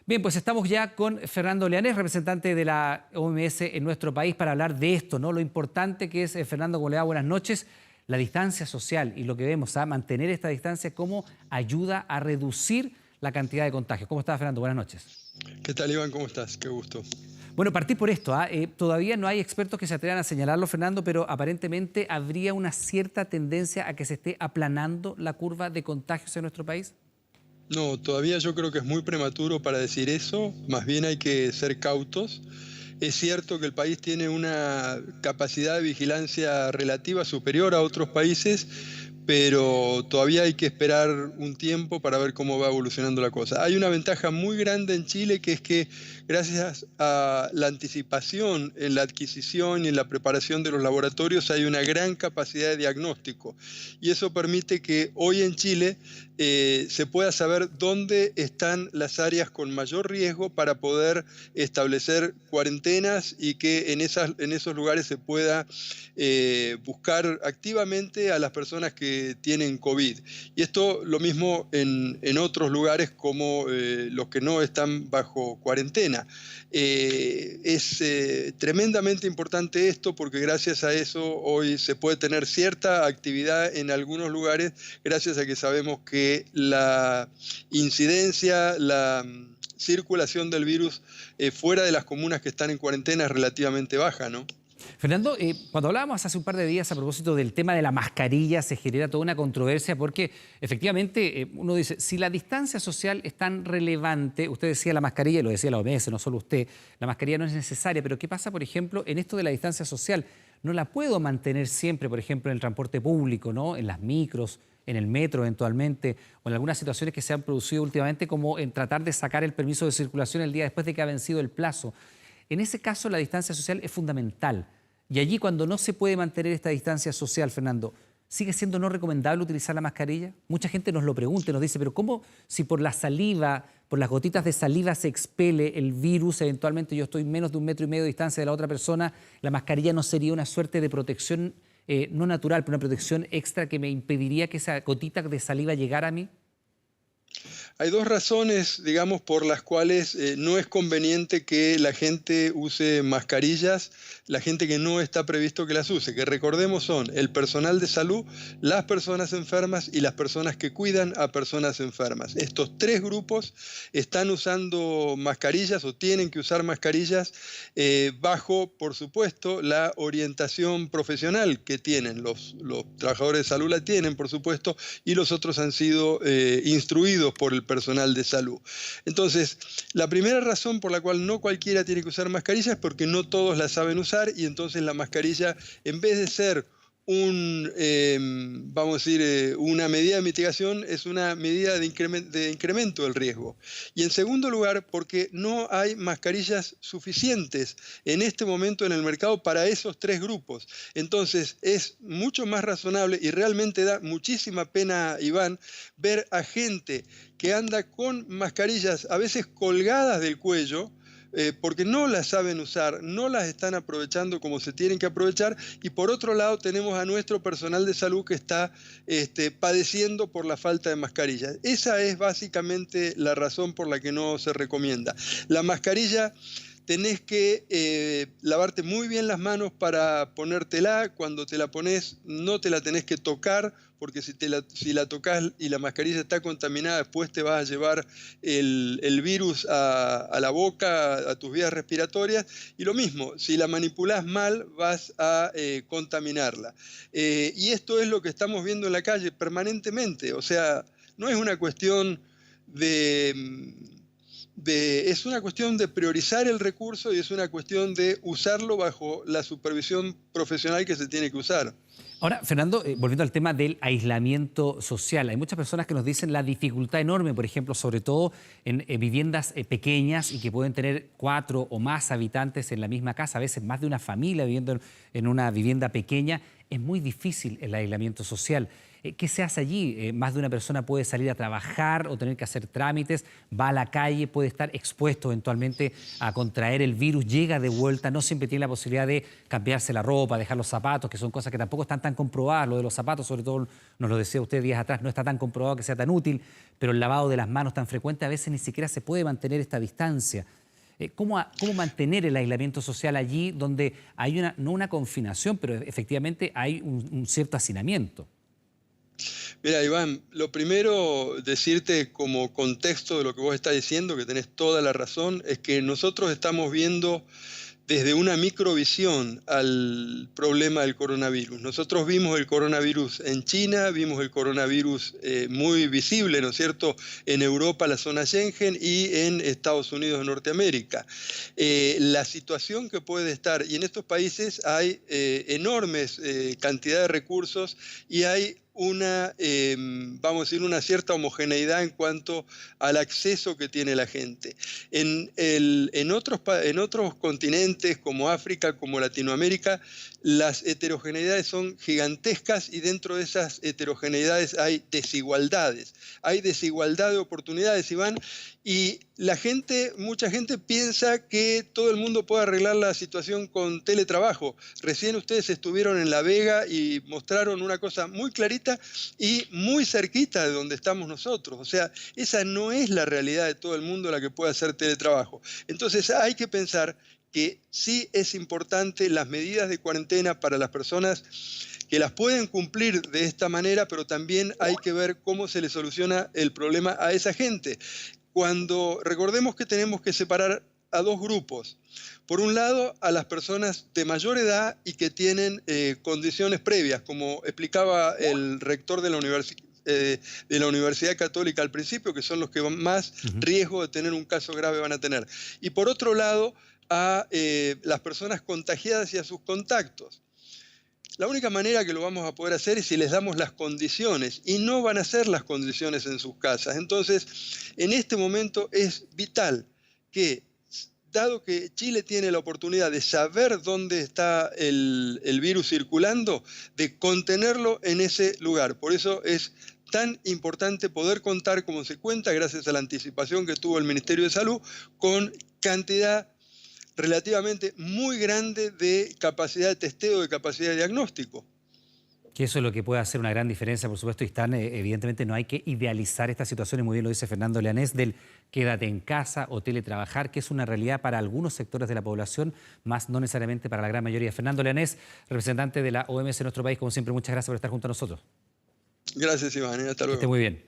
Bien, pues estamos ya con Fernando Leanés, representante de la OMS en nuestro país, para hablar de esto, ¿no? Lo importante que es, Fernando, ¿cómo le va? Buenas noches. La distancia social y lo que vemos, a mantener esta distancia, cómo ayuda a reducir la cantidad de contagios. ¿Cómo está, Fernando? Buenas noches. ¿Qué tal, Iván? ¿Cómo estás? Qué gusto. Bueno, partir por esto. Todavía no hay expertos que se atrevan a señalarlo, Fernando, pero aparentemente habría una cierta tendencia a que se esté aplanando la curva de contagios en nuestro país. No, todavía yo creo que es muy prematuro para decir eso, más bien hay que ser cautos. Es cierto que el país tiene una capacidad de vigilancia relativa superior a otros países, pero todavía hay que esperar un tiempo para ver cómo va evolucionando la cosa. Hay una ventaja muy grande en Chile, que es que gracias a la anticipación en la adquisición y en la preparación de los laboratorios hay una gran capacidad de diagnóstico. Y eso permite que hoy en Chile se pueda saber dónde están las áreas con mayor riesgo para poder establecer cuarentenas y que en esos lugares se pueda buscar activamente a las personas que tienen COVID. Y esto lo mismo en otros lugares como los que no están bajo cuarentena. Es tremendamente importante esto porque gracias a eso hoy se puede tener cierta actividad en algunos lugares gracias a que sabemos que la incidencia, la circulación del virus fuera de las comunas que están en cuarentena es relativamente baja, ¿no? Fernando, cuando hablábamos hace un par de días a propósito del tema de la mascarilla, se genera toda una controversia porque efectivamente uno dice, si la distancia social es tan relevante, usted decía la mascarilla, y lo decía la OMS, no solo usted, la mascarilla no es necesaria, pero ¿qué pasa, por ejemplo, en esto de la distancia social? No la puedo mantener siempre, por ejemplo, en el transporte público, ¿no? En las micros, en el metro eventualmente, o en algunas situaciones que se han producido últimamente, como en tratar de sacar el permiso de circulación el día después de que ha vencido el plazo. En ese caso, la distancia social es fundamental. Y allí, cuando no se puede mantener esta distancia social, Fernando, ¿sigue siendo no recomendable utilizar la mascarilla? Mucha gente nos lo pregunta y nos dice, pero ¿cómo si por la saliva, por las gotitas de saliva se expele el virus, eventualmente yo estoy menos de 1,5 metros de distancia de la otra persona, la mascarilla no sería una suerte de protección no natural, pero una protección extra que me impediría que esa gotita de saliva llegara a mí? Hay dos razones, digamos, por las cuales no es conveniente que la gente use mascarillas, la gente que no está previsto que las use, que recordemos son el personal de salud, las personas enfermas y las personas que cuidan a personas enfermas. Estos tres grupos están usando mascarillas o tienen que usar mascarillas bajo, por supuesto, la orientación profesional que tienen. Los trabajadores de salud la tienen, por supuesto, y los otros han sido instruidos por el personal de salud. Entonces, la primera razón por la cual no cualquiera tiene que usar mascarilla es porque no todos la saben usar y entonces la mascarilla, en vez de ser vamos a decir, una medida de mitigación, es una medida de incremento del riesgo. Y en segundo lugar, porque no hay mascarillas suficientes en este momento en el mercado para esos tres grupos. Entonces, es mucho más razonable y realmente da muchísima pena, Iván, ver a gente que anda con mascarillas a veces colgadas del cuello, porque no las saben usar, no las están aprovechando como se tienen que aprovechar, y por otro lado tenemos a nuestro personal de salud que está padeciendo por la falta de mascarillas. Esa es básicamente la razón por la que no se recomienda. La mascarilla, tenés que lavarte muy bien las manos para ponértela. Cuando te la pones no te la tenés que tocar, porque si la tocas y la mascarilla está contaminada, después te vas a llevar el virus a la boca, a tus vías respiratorias. Y lo mismo, si la manipulás mal, vas a contaminarla. Y esto es lo que estamos viendo en la calle permanentemente. O sea, no es una cuestión es una cuestión de priorizar el recurso y es una cuestión de usarlo bajo la supervisión profesional que se tiene que usar. Ahora, Fernando, volviendo al tema del aislamiento social, hay muchas personas que nos dicen la dificultad enorme, por ejemplo, sobre todo en viviendas pequeñas y que pueden tener 4 o más habitantes en la misma casa, a veces más de una familia viviendo en una vivienda pequeña. Es muy difícil el aislamiento social. ¿Qué se hace allí? Más de una persona puede salir a trabajar o tener que hacer trámites, va a la calle, puede estar expuesto eventualmente a contraer el virus, llega de vuelta, no siempre tiene la posibilidad de cambiarse la ropa, dejar los zapatos, que son cosas que tampoco están tan tan comprobadas, lo de los zapatos, sobre todo, nos lo decía usted días atrás, no está tan comprobado que sea tan útil, pero el lavado de las manos tan frecuente, a veces ni siquiera se puede mantener esta distancia. ¿Cómo mantener el aislamiento social allí donde hay no una confinación, pero efectivamente hay un cierto hacinamiento? Mira, Iván, lo primero, decirte como contexto de lo que vos estás diciendo, que tenés toda la razón, es que nosotros estamos viendo desde una microvisión al problema del coronavirus. Nosotros vimos el coronavirus en China, vimos el coronavirus muy visible, ¿no es cierto?, en Europa, la zona Schengen, y en Estados Unidos de Norteamérica. La situación que puede estar, y en estos países hay enormes cantidad de recursos y hay vamos a decir, una cierta homogeneidad en cuanto al acceso que tiene la gente. En otros continentes como África, como Latinoamérica, las heterogeneidades son gigantescas y dentro de esas heterogeneidades hay desigualdades. Hay desigualdad de oportunidades, Iván, y mucha gente piensa que todo el mundo puede arreglar la situación con teletrabajo. Recién ustedes estuvieron en La Vega y mostraron una cosa muy clarita y muy cerquita de donde estamos nosotros. O sea, esa no es la realidad de todo el mundo la que puede hacer teletrabajo. Entonces hay que pensar que sí es importante las medidas de cuarentena para las personas que las pueden cumplir de esta manera, pero también hay que ver cómo se le soluciona el problema a esa gente. Recordemos que tenemos que separar a dos grupos. Por un lado, a las personas de mayor edad y que tienen condiciones previas, como explicaba el rector de la Universidad Católica al principio, que son los que más riesgo de tener un caso grave van a tener. Y por otro lado, a las personas contagiadas y a sus contactos. La única manera que lo vamos a poder hacer es si les damos las condiciones, y no van a ser las condiciones en sus casas. Entonces, en este momento es vital que, dado que Chile tiene la oportunidad de saber dónde está el virus circulando, de contenerlo en ese lugar. Por eso es tan importante poder contar, como se cuenta, gracias a la anticipación que tuvo el Ministerio de Salud, con cantidad relativamente muy grande de capacidad de testeo, de capacidad de diagnóstico. Que eso es lo que puede hacer una gran diferencia, por supuesto, y evidentemente no hay que idealizar esta situación, y muy bien lo dice Fernando Leanés, del quédate en casa o teletrabajar, que es una realidad para algunos sectores de la población, más no necesariamente para la gran mayoría. Fernando Leanés, representante de la OMS en nuestro país, como siempre, muchas gracias por estar junto a nosotros. Gracias, Iván. Hasta luego. Que esté muy bien.